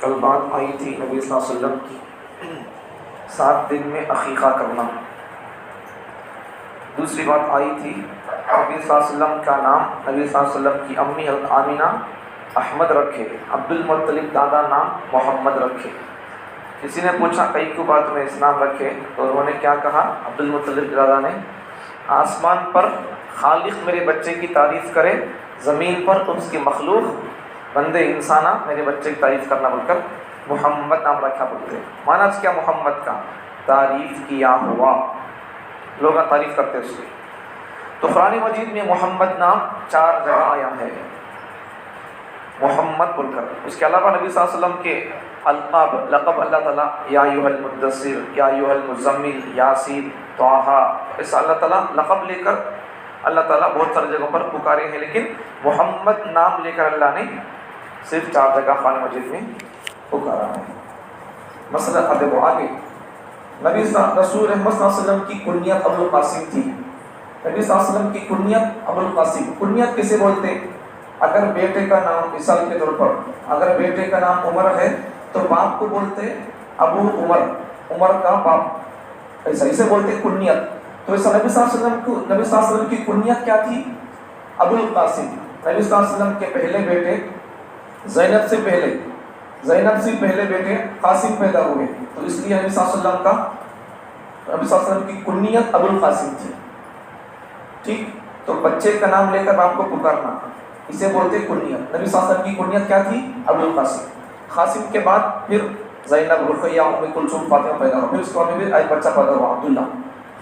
کل بات آئی تھی نبی صلی اللہ علیہ وسلم کی 7 دن میں عقیقہ کرنا. دوسری بات آئی تھی نبی صلی اللہ علیہ وسلم کا نام نبی صلی اللہ علیہ وسلم کی امی حضرت آمینہ احمد رکھے، عبد المطلب دادا نام محمد رکھے. کسی نے پوچھا کئی کو بات میں اس نام رکھے، تو انہوں نے کیا کہا؟ عبد المطلب دادا نے آسمان پر خالق میرے بچے کی تعریف کرے، زمین پر اس کی مخلوق بندے انسانہ میرے بچے کی تعریف کرنا بول کر محمد نام رکھا بولتے. مانا کیا محمد کا؟ تعریف کیا ہوا، لوگ تعریف کرتے اس کی. تو قرآن مجید میں محمد نام 4 جگہ آیا ہے محمد بول کر. اس کے علاوہ نبی صلی اللہ علیہ وسلم کے القاب لقب اللہ تعالیٰ یا ایھا المدثر، یا ایھا المزمل، یاسین، طٰہٰ، ایسا اللہ تعالیٰ لقب لے کر اللہ تعالیٰ بہت ساری جگہوں پر پکارے ہیں، لیکن محمد نام لے کر اللہ نے صرف 4 جگہ قرآن مجید میں پکارا ہے. مسئلہ ادب آگے. رسول رحمت صلی اللہ علیہ وسلم کی کنیت ابو القاسم تھی. نبی صلی اللہ علیہ وسلم کی کنیت ابو القاسم. کنیت کسے بولتے؟ اگر بیٹے کا نام مثال کے طور پر اگر بیٹے کا نام عمر ہے تو باپ کو بولتے ابو عمر، عمر کا باپ، ایسا اسے بولتے کنیت. تو ایسا نبی صلی اللہ علیہ وسلم کی کنیت کیا تھی؟ ابو القاسم. نبی صلی اللہ علیہ وسلم کے پہلے بیٹے زینب سے پہلے بیٹے قاسم پیدا ہوئے، تو اس لیے نبی صلی اللہ علیہ وسلم کی کنیت ابو القاسم تھی. ٹھیک، تو بچے کا نام لے کر باپ کو پکارنا اسے بولتے کنیت. نبی صلی اللہ علیہ وسلم کی کنیت کیا تھی؟ ابو القاسم. قاسم کے بعد پھر زینب، رقیہ، ام کلثوم، فاطمہ پیدا ہو. پھر اس کے بعد پھر ایک بچہ پیدا ہوا عبداللہ.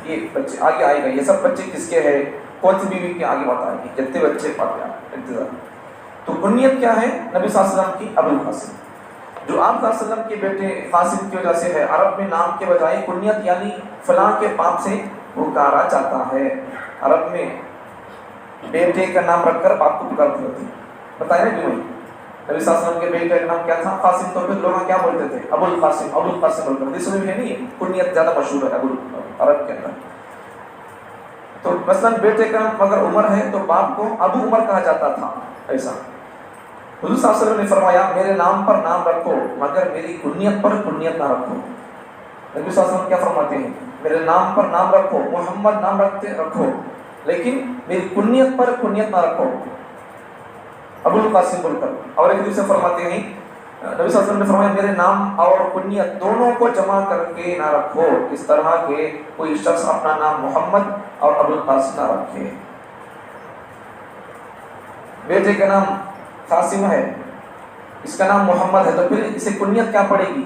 یہ بچے آگے آئے گا، یہ سب بچے کس کے ہیں، کون سی بیوی کے آگے بتائے گی، جتنے بچے فاتحہ انتظار. تو کنیت کیا ہے؟ نبی صلی اللہ علیہ وسلم کی ابو القاسم. جو آپ صلی اللہ علیہ وسلم کے بیٹے قاسم کی وجہ سے ہے، عرب میں نام کے بجائے کنیت یعنی فلاں کے باپ سے پکارا جاتا ہے. عرب میں بیٹے کا نام رکھ کر باپ کو پکارتے ہوتے. بتائیں نا کیوں؟ نبی صلی اللہ علیہ وسلم کے بیٹے کا نام کیا تھا؟ قاسم. تو پھر لوگ کیا بولتے تھے؟ ابو القاسم بول کر. اس میں نہیں ہے، کنیت زیادہ مشہور ہے ابو عرب کے اندر. تو مثلا بیٹے کا نام اگر عمر ہے تو باپ کو ابو عمر کہا جاتا تھا. ایسا حضور صلی اللہ علیہ وسلم نے فرمایا میرے نام پر نام رکھو مگر میری کنیت پر کنیت نہ رکھو. نبی صلی اللہ علیہ وسلم کیا فرماتے ہیں؟ میرے نام پر نام رکھو، محمد نام رکھو، لیکن میری کنیت پر کنیت نہ رکھو، ابو القاسم بول کر. اور ایک دوسرے فرماتے ہیں نبی صلی اللہ علیہ وسلم نے فرمایا میرے نام اور کنیت دونوں کو جمع کر کے نہ رکھو، اس طرح کہ کوئی شخص اپنا نام محمد اور ابو القاسم نہ رکھے. بیٹے کا نام قاسم ہے، اس کا نام محمد ہے، تو پھر اسے کنیت کیا پڑے گی؟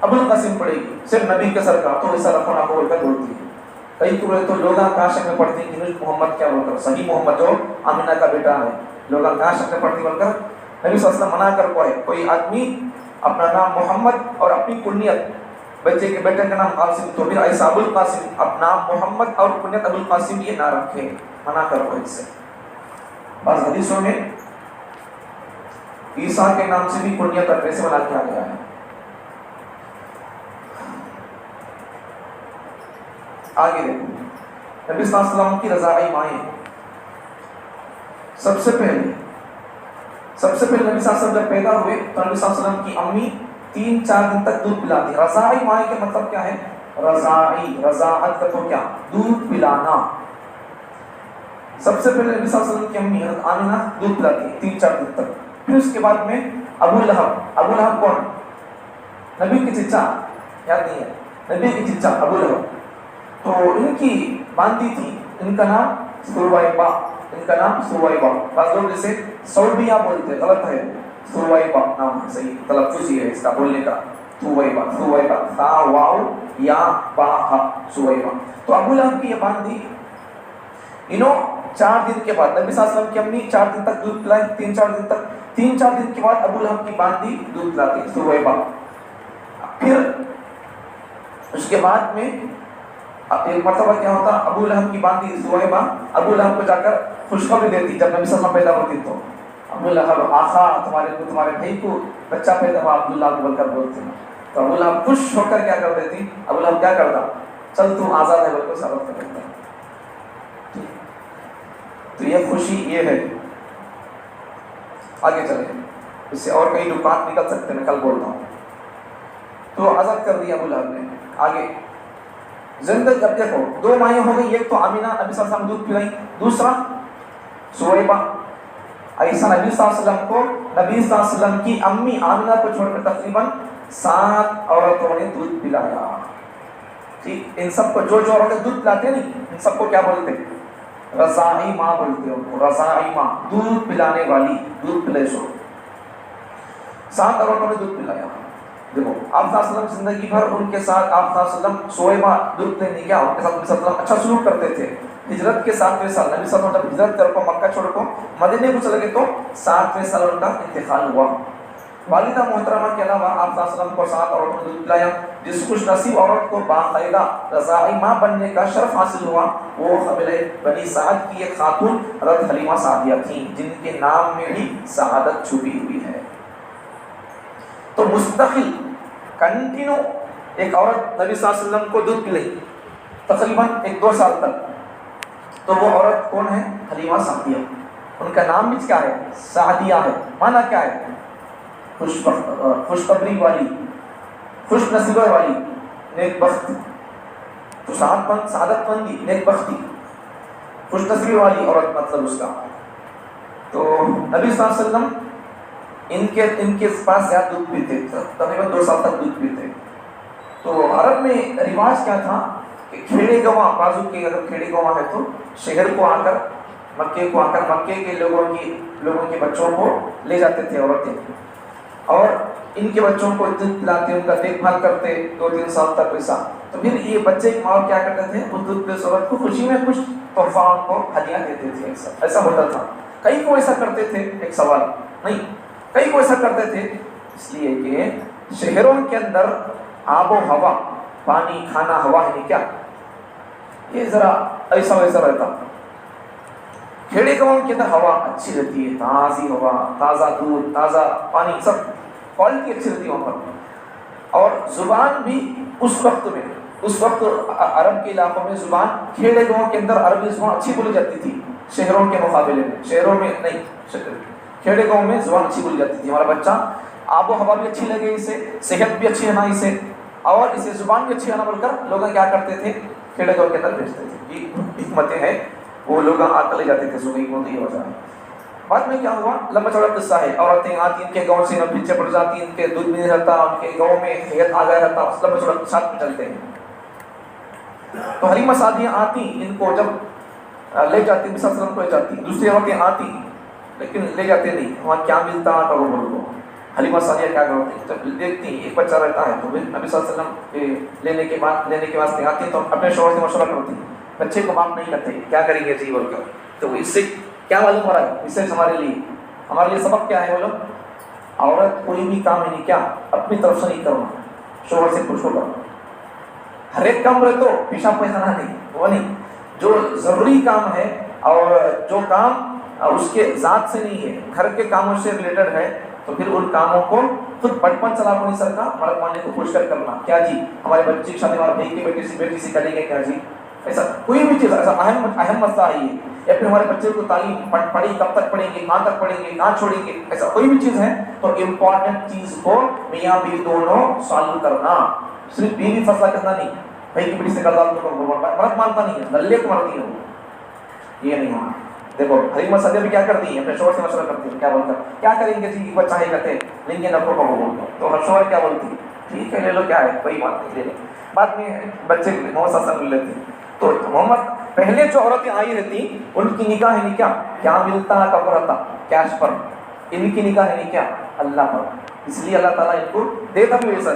ابو القاسم پڑے گی، صرف نبی کے سر کا. تو ایسا رکھو نہ بول کر بولتی ہے. کئی تو لوگ کاشک میں پڑھتے ہیں کہ محمد کیا بول کر، صحیح محمد جو آمینہ کا بیٹا ہے، لوگ کاشک میں پڑھتے بول کر. نبی صلی اللہ علیہ وسلم منع کر کو ہے کوئی آدمی اپنا نام محمد اور اپنی کنیت بچے کے بیٹے کا نام قاسم، تو پھر ایسا ابو القاسم اپنا نام محمد اور کنیت ابو القاسم یہ نہ رکھے، منع کر کو اس سے. بعض حدیثوں میں عیسیٰ کے نام سے بھی کنیت رکھنے سے منع کیا گیا ہے. آگے دیکھو نبی صلی اللہ علیہ وسلم کی رضاعی مائیں. سب سے پہلے نبی صلی اللہ علیہ وسلم جب پیدا ہوئے تو نبی صلی اللہ علیہ وسلم کی امی 3-4 دن تک دودھ پلاتی. رضاعی مائیں کا مطلب کیا ہے؟ رضاعت کا تو کیا؟ دودھ پلانا. سب سے پہلے نبی صلی اللہ علیہ وسلم کی امی حضرت آمینہ دودھ پلاتی 3-4 دن تک. پھر اس کے بعد میں ابو لہب کون؟ نبی کی چچا، یاد نہیں ہے؟ نبی کی چچا ابو لہب. تو ان کی باندھی تھی، ان کا نام سویبہ. بعض لوگ جسے سوربیہ بولتے، غلط ہے، سویبہ نام ہے، صحیح تلفظ ہی ہے اس کا بولنے کا. سویبہ تا واو یا با ہا، سویبہ. تو ابو لہب کی یہ باندھی انہوں 4 دن کے بعد نبی صلی اللہ علیہ وسلم کی امی 4 دن تک دودھ پلائیں، 3-4 دن تک. 3-4 دن کے بعد ابو لہب کی باندھی دودھ پلاتی سویبہ. پھر اس کے بعد میں ایک مرتبہ کیا ہوتا، ابو لہب کی باندھی سویبہ ابو لہب کو جا کر خوشخبری دیتی جب نبی صلی اللہ علیہ وسلم پیدا ہوتی. تو ابو لہب آخا تمہارے بھائی کو بچہ پیدا ہوا عبداللہ کو بول کر بولتے ہیں. تو ابو لہب خوش ہو کر کیا کر دیتی؟ ابو لہب کیا کرتا؟ چل تم آزاد ہے بول کر سبق کر دیتا. تو یہ خوشی یہ ہے. آگے چلیں. اس سے اور کئی نکات نکل سکتے ہیں، میں کل بولتا ہوں. تو آزاد کر دیا ابو لہب نے. آگے زندگی اب دیکھو 2 مائیں ہو گئی، ایک تو آمینہ نبی صلی اللہ علیہ وسلم دودھ پلائی، دوسرا سویبہ. ایسا نبی صلی اللہ علیہ وسلم کو، نبی صلی اللہ علیہ وسلم کی امی آمینہ کو چھوڑ کر تقریباً 7 عورتوں نے دودھ پلایا. ٹھیک، ان سب کو جو عورتیں دودھ پلاتے نہیں، ان سب کو کیا بولتے ہیں؟ رضاعی ماں بولتے ہیں. رضاعی ماں، دودھ پلانے والی، دودھ پلے سو. 7 عورتوں نے دودھ پلایا. دیکھو آپ صلی اللہ علیہ وسلم زندگی بھر ان کے ساتھ، آپ صلی اللہ علیہ وسلم سویبہ دودھ پلانے کیا ان کے ساتھ نبی صلی اللہ علیہ وسلم اچھا سلوک کرتے تھے. ہجرت کے 7ویں سال نبی صلی اللہ علیہ وسلم جب ہجرت کر کو مکہ چھوڑ کو مدینے کو چلے گئے تو 7ویں سال ان کا انتقال ہوا. والدہ محترمہ کے علاوہ آپ صلی اللہ علیہ وسلم کو 7 عورتوں نے دودھ پلایا. جس خوش نصیب عورت کو باقاعدہ رضاعی ماں بننے کا شرف حاصل ہوا وہ قبیلہ بنی سعد کی ایک خاتون حضرت حلیمہ سعدیہ تھیں، جن کے نام میں بھی سعادت چھپی ہوئی ہے. تو مستقل کنٹینیو ایک عورت نبی صلی اللہ علیہ وسلم کو دودھ پلائی تقریباً 1-2 سال تک. تو وہ عورت کون ہے؟ حلیمہ سعدیہ. ان کا نام بھی کیا ہے؟ سعدیہ ہے. معنی کیا ہے؟ خوشخبری والی، خوش نصیبہ والی، نیک بخت. تو سعادت مندی، نیک بختی، خوش نصیبی والی عورت مطلب اس کا. تو نبی صلی اللہ علیہ وسلم ان کے پاس زیادہ دودھ پیتے، تقریباً 2 سال تک دودھ پیتے. تو عرب میں رواج کیا تھا کہ کھیڑے گواں، بازو کے اگر کھیڑے گواں ہے تو شہر کو آ کر مکے کے لوگوں کے بچوں کو لے جاتے تھے عورتیں، اور ان کے بچوں کو دودھ پلاتے، ان کا دیکھ بھال کرتے 2-3 سال تک ویسا. تو پھر یہ بچے کی ماں کیا کرتے تھے؟ اس دودھ پلس عورت کو خوشی میں کچھ تحفہ کو ہدیہ دیتے تھے. ایسا ہوتا تھا. کئی کو ایسا کرتے تھے، ایک سوال نہیں، کئی کو ایسا کرتے تھے اس لیے کہ شہروں کے اندر آب و ہوا، پانی، کھانا، ہوا ہے کیا، یہ ذرا ایسا ویسا رہتا. کھیڑے گاؤں کے اندر ہوا اچھی رہتی ہے، تازی ہوا، تازہ دودھ، تازہ پانی، سب کوالٹی اچھی رہتی ہے وہاں پر. اور زبان بھی اس وقت عرب کے علاقوں میں زبان، کھیڑے گاؤں کے اندر عربی زبان اچھی بولی جاتی تھی شہروں کے مقابلے میں. شہروں میں نہیں، کھیڑے گاؤں میں زبان اچھی بولی جاتی تھی. ہمارا بچہ آب و ہوا بھی اچھی لگے اسے، صحت بھی اچھی ہے نا اسے، اور اسے زبان بھی اچھی ہے نا بول کر لوگ کیا کرتے تھے؟ کھیڑے گاؤں کے اندر بھیجتے تھے. یہ حکمتیں ہیں، وہ لوگ آ کر لے جاتے تھے. صبح کو نہیں ہو جائے. بعد میں کیا ہوا؟ لمبا چوڑا قصہ ہے. عورتیں آتی، ان کے گاؤں سے پیچھے پڑ جاتی، ان کے دودھ بھی نہیں رہتا، ان کے گاؤں میں حیرت آ گیا رہتا. اس لمبا چوڑا ساتھ میں چلتے ہیں. تو حلیمہ سعدیہ آتی، ان کو جب لے جاتی، نبی صلی اللہ علیہ وسلم کو لے جاتی. دوسری عورتیں آتی لیکن لے جاتے نہیں. وہاں کیا ملتا تو وہ بول دو. حلیمہ سعدیہ کیا کرتی؟ جب دیکھتی ایک بچہ رہتا ہے تو نبی صلی اللہ علیہ وسلم لینے کے واسطے آتی تو اپنے شوہر سے مشورہ کرتی، بچے کو معاف نہیں کرتے، کیا کریں گے جی بول کر. تو اس سے کیا معلوم ہو رہا ہے؟ اس سے ہمارے لیے سبق کیا ہے بولو؟ عورت کوئی بھی کام نہیں کیا اپنی طرف سے نہیں کرنا، شوہر سے پوچھو گا. ہر ایک کام رہے تو پیشہ پیسہ نہیں، وہ نہیں. جو ضروری کام ہے اور جو کام اس کے ذات سے نہیں ہے، گھر کے کاموں سے ریلیٹڈ ہے، تو پھر ان کاموں کو خود بڑپن چلا کو نہیں سکتا، مرد مانے کو پوچھ کر کرنا. کیا جی ہمارے بچے کی شادی ہمارے بھائی کی بیٹی سے کریں گے کیا جی؟ ایسا کوئی بھی چیز، ایسا اہم مسئلہ ہے یہ. یا پھر ہمارے بچے کو تعلیم پڑھی کب تک پڑھیں گے، کہاں تک پڑھیں گے، کہاں چھوڑیں گے، ایسا کوئی بھی چیز ہے تو امپورٹنٹ چیز کو میاں بیوی دونوں سالو کرنا. صرف بیوی فیصلہ کرنا نہیں، بھائی کی بیٹی سے کرتا مرد مانتا نہیں ہے، للے کو مرتی ہے وہ، یہ نہیں ہونا. دیکھو حلیمہ سعدیہ بھی کیا کرتی ہے؟ اپنے شوہر سے مشورہ کرتی ہے. کیا بولتا ہے؟ کیا کریں گے جی بچہ ہے کہتے لیں گے نفروں کو بولتا. تو ہر شوہر کیا بولتی ہے؟ ٹھیک ہے لے لو، کیا ہے کوئی بات نہیں لے لو. بعد میں بچے محمد صلی اللہ علیہ وسلم لے لیتے. تو محمد پہلے جو عورتیں آئی رہتی ان کی نکاح ہے نکاح کیا ملتا کب رہتا؟ کیش پر. ان کی نکاح ہے نکاح اللہ پر. اس لیے اللہ تعالیٰ ان کو دیتا بھی ویسا.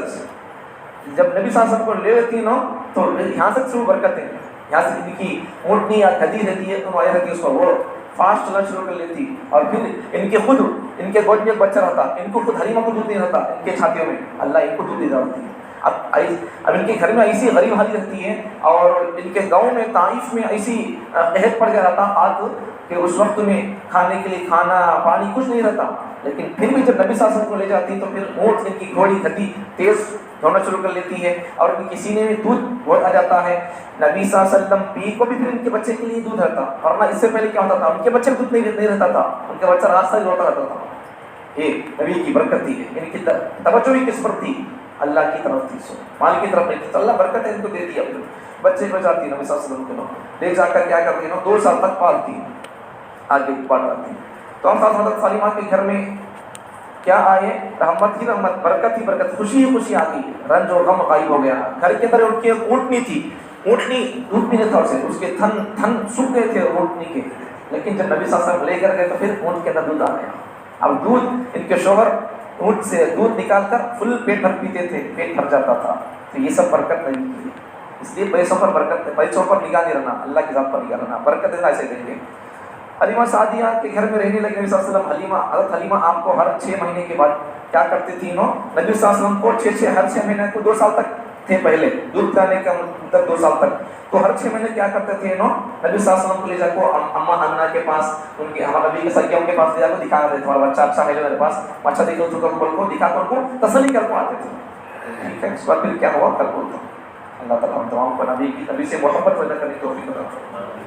جب نبی صلی اللہ علیہ وسلم کو لے لیتی نا تو یہاں سے شروع برکتیں، یہاں سے ان کی اونٹنی یا کھدی رہتی ہے تو آئی رہتی ہے اس کو وہ فاسٹ چلنا شروع کر لیتی. اور پھر ان کے گود میں ایک بچہ رہتا، ان کو خود حلیمہ کو دودھ نہیں رہتا، ان کے چھاتیوں میں اللہ ان کو دودھ دے جاتی ہے. اب ان کے گھر میں ایسی غریب حالی رہتی ہے، اور ان کے گاؤں میں طائف میں ایسی قحط پڑ گیا رہتا آج کہ اس وقت میں کھانے کے لیے کھانا پانی کچھ نہیں رہتا. لیکن پھر بھی جب نبی صلی اللہ علیہ وسلم کو لے جاتی تو پھر اونٹ ان کی گھوڑی کھدی تیز دوڑنا شروع کر لیتی ہے، اور ان کے سینے میں دودھ بہت آ جاتا ہے. نبی صلی اللہ علیہ وسلم پی کو بھی پھر ان کے بچے کے لیے دودھ رہتا. ورنہ اس سے پہلے کیا ہوتا تھا؟ ان کے بچے کو دودھ نہیں رہتا تھا، ان کے بچہ راستہ ہی روتا رہتا تھا. یہ نبی کی برکت تھی. ان کی توجہ ہی کس پر تھی؟ اللہ کی طرف تھی. مال کی طرف نہیں تھی. تو اللہ برکت ان کو دیتی ہے. بچے کو جاتی نبی صلی اللہ علیہ وسلم کے لے جا کر کیا کرتی ہے 2 سال تک پالتی آگے بڑھاتی. تو ہم ساتھ حضرت سلیمہ کے گھر میں کیا آئے؟ رحمت ہی رحمت، برکت ہی برکت، خوشی ہی خوشی آ گئی. رنج اور غم غائب ہو گیا. گھر کے اندر ان کی ایک اونٹنی تھی. اونٹنی دودھ پینے تھا اسے، اس کے تھن سوکھ گئے تھے اونٹنی کے. لیکن جب نبی صلی اللہ علیہ وسلم لے کر گئے تو پھر اونٹ کے اندر دودھ آ گیا. اب دودھ ان کے شوہر اونٹ سے دودھ نکال کر فل پیٹ بھر پیتے تھے، پیٹ بھر جاتا تھا. تو یہ سب برکت نہیں تھی. اس لیے پیسوں پر برکت، پیسوں پر نگاہ نہیں رہنا، اللہ کی ذات پر نگاہ رہنا. برکت اللہ ایسے دیں گے. حلیمہ سعدیہ کے گھر میں رہنے لگے نبی صلی اللہ علیہ وسلم. حضرت حلیمہ آپ کو ہر 6 مہینے کے بعد کیا کرتی تھی نبی صلی اللہ علیہ وسلم کو ہر 6 مہینے کو 2 سال تک تھے پہلے دودھ پلانے کا مدت 2 سال تک. تو ہر 6 مہینے کیا کرتے تھے نبی صلی اللہ علیہ وسلم کو لے جا کو اماں آمنہ کے پاس، ان کے نبی کے سکیوں کے پاس لے جا کو دکھا رہے تھے. تمہارا بچہ اچھا ہے میرے پاس، اچھا دیکھو تو کل کو دکھا کر کو تسلی کر کو آتے تھے. ٹھیک ہے، اس بار پھر کیا ہوا کل کو. اللہ تعالیٰ ہم تمام کو نبی سے محبت پیدا کرنے کی توفیق عطا فرمائے.